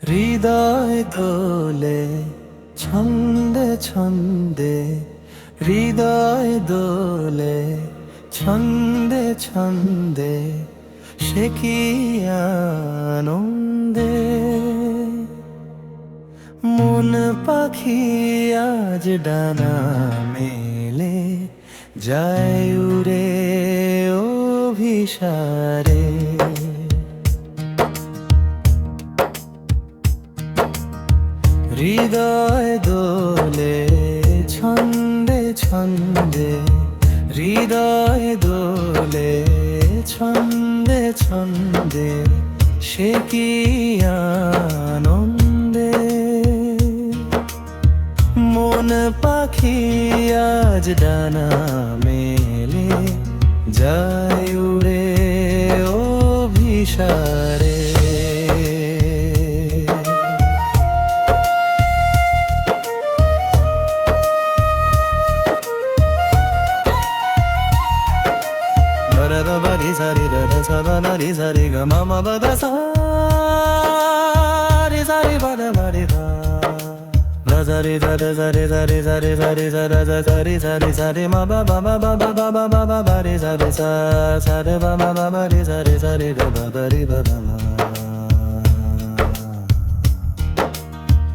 হৃদয় দোলে ছন্দে ছন্দে, হৃদয় দোলে ছন্দে ছন্দে, সে কি আনন্দে। মন পাখি আজ ডানা মেলে, যায় উড়ে অভিসারে। হৃদয় দোলে ছন্দে ছন্দে, হৃদয় দোলে ছন্দে ছন্দে, সে কি আনন্দে। মন পাখি আজ ডানা মেলে, যায় উড়ে অভিসারে। Bari sari da da sa ba na ri sari ga ma ma ba da sa ri sari ba da ba ri da da sa ri da da sa ri sa ri sa ri sa ri sa da da sa ri sa ri sa ri ma ba ba ba ba ba ba ba ba ba ba ri sa ri sa sa re ba ma ba ba ri sa ri da ba ba ri ba ba ma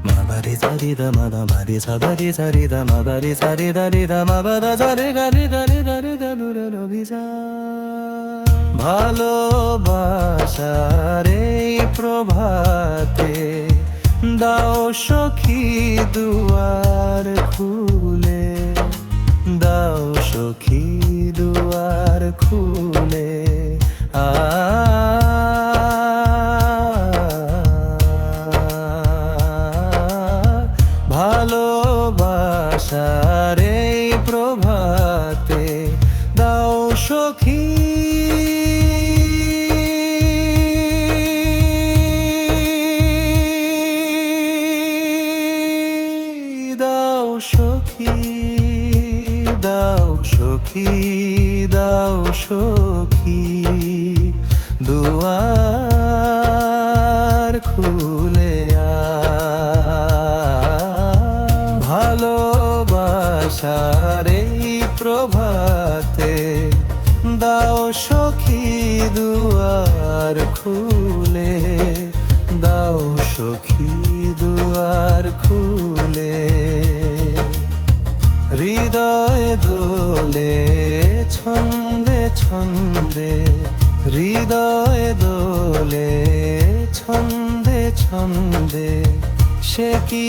ma ba ri sa ri da ma da ma ri sa da ri sa ri da ma ba ri sa ri da ma ba da sa ri ga ri da du re do bi sa। ভালোবাসার এই প্রভাতে দাও সখী দুয়ার খুলে, দাও সখী দুয়ার খুলে। ভালোবাসার এই প্রভাতে দাও সখী সখী, দাও সখী, দাও সখী দুয়ার খুলে। ভালোবাসার এই প্রভাতে দাও সখী দুয়ার খুলে, দাও সখী দুয়ার খুলে। হৃদয় দোলে ছন্দে ছন্দে, হৃদয় দোলে ছন্দে ছন্দে, সে কি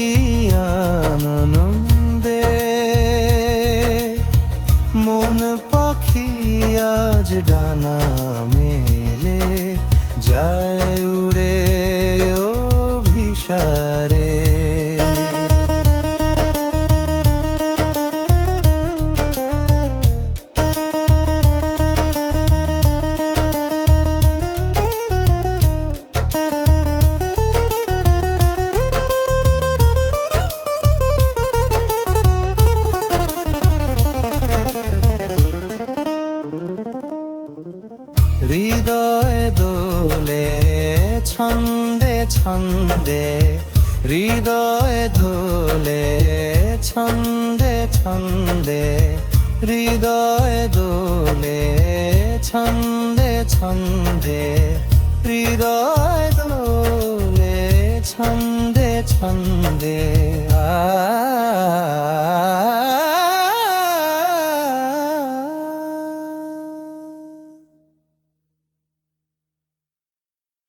আনন্দে। মন পাখি আজ ডানা মেলে, যায় উড়ে অভিসারে। হৃদয় দোলে ছন্দে ছন্দে, হৃদয় দোলে ছন্দে ছন্দে, হৃদয় দোলে ছন্দে ছন্দে, হৃদয় দোলে ছন্দে ছন্দে।